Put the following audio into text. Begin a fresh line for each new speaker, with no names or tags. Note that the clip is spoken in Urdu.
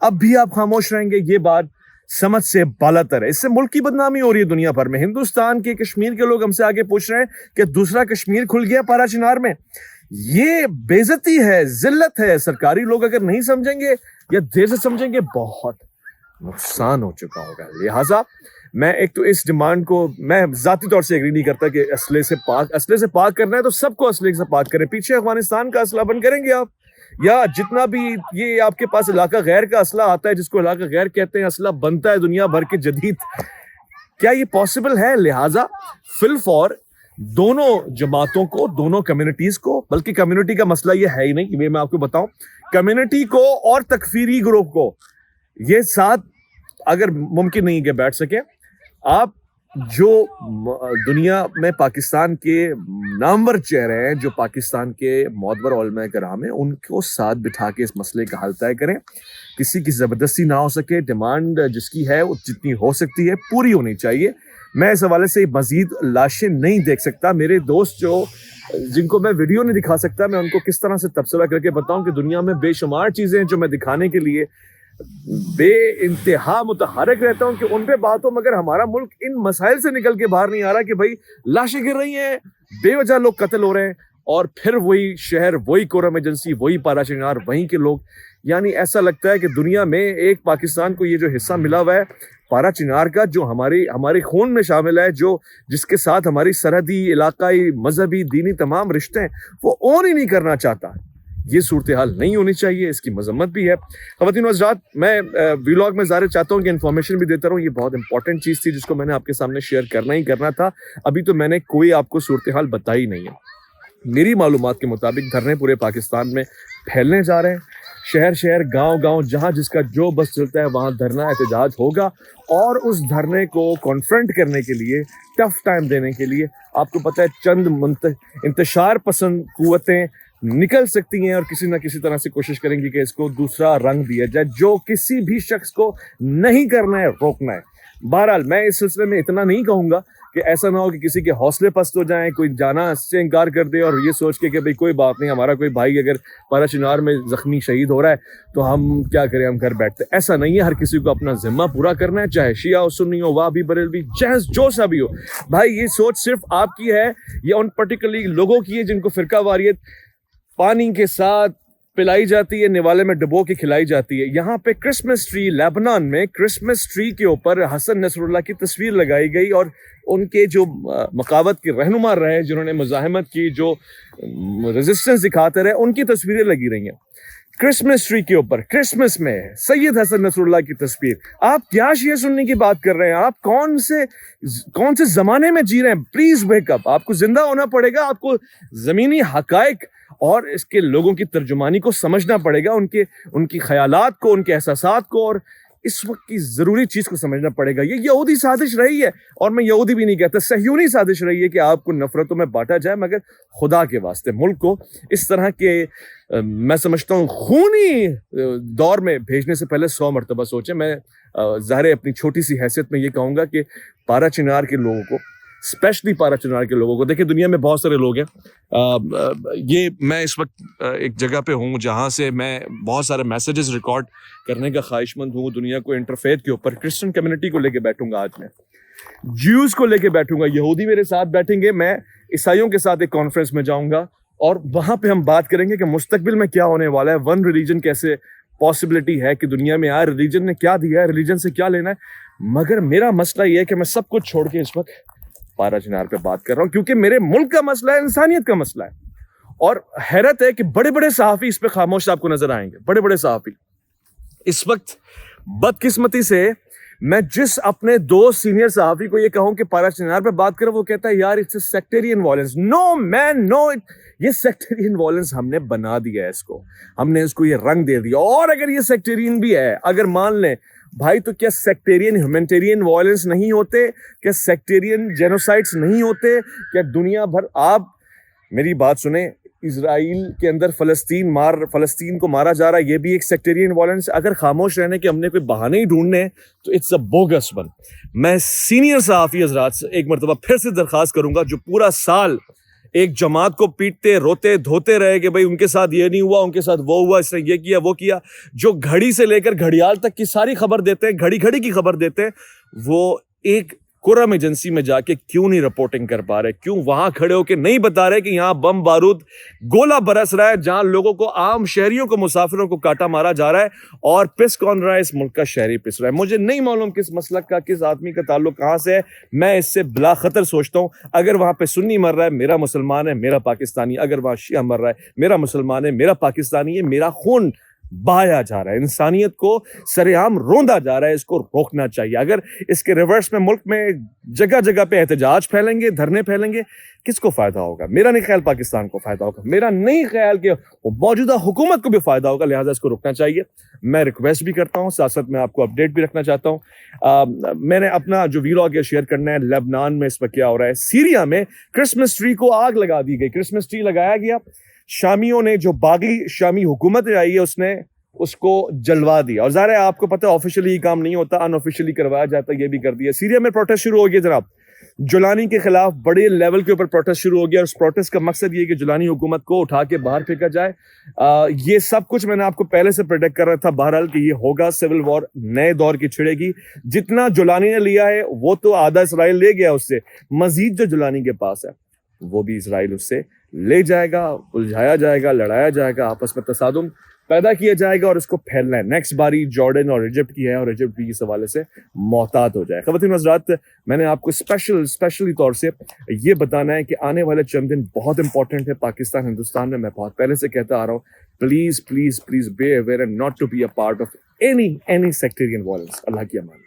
اب بھی آپ خاموش رہیں گے، یہ بات سمجھ سے بالاتر ہے. اس سے ملک کی بدنامی ہو رہی ہے دنیا بھر میں. ہندوستان کے کشمیر کے لوگ ہم سے آگے پوچھ رہے ہیں کہ دوسرا کشمیر کھل گیا پارا چنار میں. یہ بے عزتی ہے، ذلت ہے. سرکاری لوگ اگر نہیں سمجھیں گے یا دیر سے سمجھیں گے بہت نقصان ہو چکا ہوگا. لہٰذا میں ایک تو اس ڈیمانڈ کو میں ذاتی طور سے ایگری نہیں کرتا کہ اسلحے سے پاک کرنا ہے تو سب کو اسلحے سے پاک کریں. پیچھے افغانستان کا اسلحہ بند کریں گے آپ، یا جتنا بھی یہ آپ کے پاس علاقہ غیر کا اسلحہ آتا ہے جس کو علاقہ غیر کہتے ہیں، اسلحہ بنتا ہے دنیا بھر کے جدید، کیا یہ پاسبل ہے؟ لہٰذا فی الفور دونوں جماعتوں کو، دونوں کمیونٹیز کو، بلکہ کمیونٹی کا مسئلہ یہ ہے ہی نہیں، یہ میں آپ کو بتاؤں، کمیونٹی کو اور تکفیری گروپ کو یہ ساتھ اگر ممکن نہیں کہ بیٹھ سکے. آپ جو دنیا میں پاکستان کے نامور چہرے ہیں، جو پاکستان کے معتبر علماء کرام ہیں، ان کو ساتھ بٹھا کے اس مسئلے کا حل طے کریں. کسی کی زبردستی نہ ہو سکے. ڈیمانڈ جس کی ہے وہ جتنی ہو سکتی ہے پوری ہونی چاہیے. میں اس حوالے سے مزید لاشیں نہیں دیکھ سکتا. میرے دوست جن کو میں ویڈیو نہیں دکھا سکتا، میں ان کو کس طرح سے تبصرہ کر کے بتاؤں کہ دنیا میں بے شمار چیزیں ہیں جو میں دکھانے کے لیے بے انتہا متحرک رہتا ہوں کہ ان پہ بات ہو، مگر ہمارا ملک ان مسائل سے نکل کے باہر نہیں آ رہا کہ بھائی لاشیں گر رہی ہیں، بے وجہ لوگ قتل ہو رہے ہیں، اور پھر وہی شہر، وہی کورم ایجنسی، وہی پارا چنار، وہیں کے لوگ. یعنی ایسا لگتا ہے کہ دنیا میں ایک پاکستان کو یہ جو حصہ ملا ہوا ہے پارا چنار کا، جو ہمارے خون میں شامل ہے، جس کے ساتھ ہماری سرحدی، علاقائی، مذہبی، دینی تمام رشتے ہیں، وہ اون ہی نہیں کرنا چاہتا. یہ صورتحال نہیں ہونی چاہیے، اس کی مذمت بھی ہے. خواتین و حضرات، میں ویلاگ میں ظاہر چاہتا ہوں کہ انفارمیشن بھی دیتا رہوں. یہ بہت امپورٹنٹ چیز تھی جس کو میں نے آپ کے سامنے شیئر کرنا تھا. ابھی تو میں نے کوئی آپ کو صورتحال بتائی نہیں ہے. میری معلومات کے مطابق دھرنے پورے پاکستان میں پھیلنے جا رہے ہیں. شہر گاؤں جہاں جس کا جو بس چلتا ہے وہاں دھرنا احتجاج ہوگا، اور اس دھرنے کو کانفرنٹ کرنے کے لیے، ٹف ٹائم دینے کے لیے، آپ کو پتہ ہے چند انتشار پسند قوتیں نکل سکتی ہیں اور کسی نہ کسی طرح سے کوشش کریں گی کہ اس کو دوسرا رنگ دیا جائے، جو کسی بھی شخص کو نہیں کرنا ہے، روکنا ہے. بہرحال میں اس سلسلے میں اتنا نہیں کہوں گا کہ ایسا نہ ہو کہ کسی کے حوصلے پست ہو جائیں، کوئی جانا سے انکار کر دے اور یہ سوچ کے کہ بھئی کوئی بات نہیں، ہمارا کوئی بھائی اگر پارا چنار میں زخمی شہید ہو رہا ہے تو ہم کیا کریں، ہم گھر بیٹھتے. ایسا نہیں ہے. ہر کسی کو اپنا ذمہ پورا کرنا ہے، چاہے شیعہ ہو، سنی ہو، وہابی، بریلوی، جو سا بھی ہو. بھائی یہ سوچ صرف آپ کی ہے یا ان پرٹیکولرلی لوگوں کی ہے جن کو فرقہ واریت پانی کے ساتھ پلائی جاتی ہے، نوالے میں ڈبو کے کھلائی جاتی ہے. یہاں پہ کرسمس ٹری، لیبنان میں کرسمس ٹری کے اوپر حسن نصر اللہ کی تصویر لگائی گئی، اور ان کے جو مقاومت کے رہنما رہے، جنہوں نے مزاحمت کی، جو ریزسٹنس دکھاتے رہے، ان کی تصویریں لگی رہی ہیں کرسمس ٹری کے اوپر. کرسمس میں سید حسن نصر اللہ کی تصویر. آپ کیا شیعہ سنی کی بات کر رہے ہیں؟ آپ کون سے زمانے میں جی رہے ہیں؟ Please wake up. آپ کو زندہ ہونا پڑے گا. آپ کو زمینی حقائق اور اس کے لوگوں کی ترجمانی کو سمجھنا پڑے گا، ان کی خیالات کو، ان کے احساسات کو، اور اس وقت کی ضروری چیز کو سمجھنا پڑے گا. یہ یہودی سازش رہی ہے، اور میں یہودی بھی نہیں کہتا، صہیونی سازش رہی ہے کہ آپ کو نفرتوں میں بانٹا جائے. مگر خدا کے واسطے ملک کو اس طرح کے میں سمجھتا ہوں خونی دور میں بھیجنے سے پہلے 100 مرتبہ سوچیں. میں ظاہر اپنی چھوٹی سی حیثیت میں یہ کہوں گا کہ پارا چنار کے لوگوں کو، اسپیشلی پارا چنار کے لوگوں کو، دیکھیں دنیا میں بہت سارے لوگ ہیں. یہ میں اس وقت ایک جگہ پہ ہوں جہاں سے میں بہت سارے میسیجز ریکارڈ کرنے کا خواہش مند ہوں. دنیا کو انٹرفیتھ کے اوپر کرسچن کمیونٹی کو لے کے بیٹھوں گا، آج میں جیوز کو لے کے بیٹھوں گا، یہودی میرے ساتھ بیٹھیں گے، میں عیسائیوں کے ساتھ ایک کانفرنس میں جاؤں گا، اور وہاں پہ ہم بات کریں گے کہ مستقبل میں کیا ہونے والا ہے. ون ریلیجن کیسے پاسبلٹی ہے کہ دنیا میں آئے، ریلیجن نے کیا دیا ہے، ریلیجن سے کیا لینا ہے. مگر میرا مسئلہ یہ ہے کہ میں سب کچھ چھوڑ کے اس وقت پارا چنار پہ بات کر رہا ہوں، کیونکہ میرے ملک کا مسئلہ ہے، انسانیت کا مسئلہ ہے. اور حیرت ہے کہ بڑے بڑے صحافی اس پہ خاموش آپ کو نظر آئیں گے. بڑے صحافی اس وقت بدقسمتی سے، میں جس اپنے دوست سینئر صحافی کو یہ کہوں کہ پارا چنار پہ بات کرو، وہ کہتا ہے یار اٹس اے سیکٹرین وائلنس. نو مین نو، یہ سیکٹرین وائلنس ہم نے بنا دیا ہے، ہم نے اس کو یہ رنگ دے دیا. اور اگر یہ سیکٹرین بھی ہے، اگر مان لیں بھائی، تو کیا سیکٹرین ہیومینٹیرین وائلنس نہیں ہوتے؟ کیا سیکٹرین جینوسائڈس نہیں ہوتے؟ کیا دنیا بھر، آپ میری بات سنیں، اسرائیل کے اندر فلسطین کو مارا جا رہا ہے، یہ بھی ایک سیکٹرین وائلنس. اگر خاموش رہنے کے ہم نے کوئی بہانے ہی ڈھونڈنے تو اٹس اے بوگس ون. میں سینئر صحافی حضرات سے ایک مرتبہ پھر سے درخواست کروں گا جو پورا سال ایک جماعت کو پیٹتے روتے دھوتے رہے کہ بھائی ان کے ساتھ یہ نہیں ہوا، ان کے ساتھ وہ ہوا، اس نے یہ کیا وہ کیا. جو گھڑی سے لے کر گھڑیال تک کی ساری خبر دیتے ہیں، گھڑی گھڑی کی خبر دیتے ہیں، وہ ایک قرم ایجنسی میں جا کے کیوں نہیں رپورٹنگ کر پا رہے؟ کیوں وہاں کھڑے ہو کے نہیں بتا رہے کہ یہاں بم بارود گولہ برس رہا ہے، جہاں لوگوں کو، عام شہریوں کو، مسافروں کو کاٹا مارا جا رہا ہے، اور پس کون رہا ہے؟ اس ملک کا شہری پس رہا ہے. مجھے نہیں معلوم کس مسلک کا، کس آدمی کا تعلق کہاں سے ہے. میں اس سے بلا خطر سوچتا ہوں اگر وہاں پہ سنی مر رہا ہے میرا مسلمان ہے، میرا پاکستانی. اگر وہاں شیعہ مر رہا ہے میرا مسلمان ہے، میرا پاکستانی ہے. میرا خون بہایا جا رہا ہے، انسانیت کو سر عام روندا جا رہا ہے. اس کو روکنا چاہیے. اگر اس کے ریورس میں ملک میں جگہ جگہ پہ احتجاج پھیلیں گے، دھرنے پھیلیں گے، کس کو فائدہ ہوگا؟ میرا نہیں خیال پاکستان کو فائدہ ہوگا، میرا نہیں خیال کہ موجودہ حکومت کو بھی فائدہ ہوگا. لہٰذا اس کو روکنا چاہیے. میں ریکویسٹ بھی کرتا ہوں، ساتھ ساتھ میں آپ کو اپڈیٹ بھی رکھنا چاہتا ہوں. میں نے اپنا جو ویلاگ شیئر کرنا ہے. لبنان میں اس وقت کیا ہو رہا ہے؟ سیریا میں کرسمس ٹری کو آگ لگا دی گئی. کرسمس ٹری لگایا گیا، شامیوں نے، جو باغی شامی حکومت آئی ہے اس نے اس کو جلوا دیا. اور ظاہر ہے آپ کو پتہ ہے آفیشلی یہ کام نہیں ہوتا، ان آفیشلی کروایا جاتا ہے. یہ بھی کر دیا. سیریا میں پروٹیسٹ شروع ہو گیا جناب، جولانی کے خلاف بڑے لیول کے اوپر پروٹیسٹ شروع ہو گیا. اور اس پروٹیسٹ کا مقصد یہ کہ جولانی حکومت کو اٹھا کے باہر پھینکا جائے. یہ سب کچھ میں نے آپ کو پہلے سے پریڈکٹ کر رہا تھا بہرحال کہ یہ ہوگا. سول وار نئے دور کی چھڑے گی. جتنا جولانی نے لیا ہے وہ تو آدھا اسرائیل لے گیا اس سے، مزید جو جولانی کے پاس ہے وہ بھی اسرائیل اس سے لے جائے گا. الجھایا جائے گا، لڑایا جائے گا، آپس میں تصادم پیدا کیا جائے گا، اور اس کو پھیلنا ہے. نیکسٹ باری جارڈن اور ایجپٹ کی ہے، اور ایجپٹ بھی اس حوالے سے محتاط ہو جائے. خواتین و حضرات، میں نے آپ کو اسپیشلی طور سے یہ بتانا ہے کہ آنے والے چند دن بہت امپورٹنٹ ہے پاکستان ہندوستان میں. میں بہت پہلے سے کہتا آ رہا ہوں، please please please be aware and not to be a part of any sectarian violence. اللہ کی امان.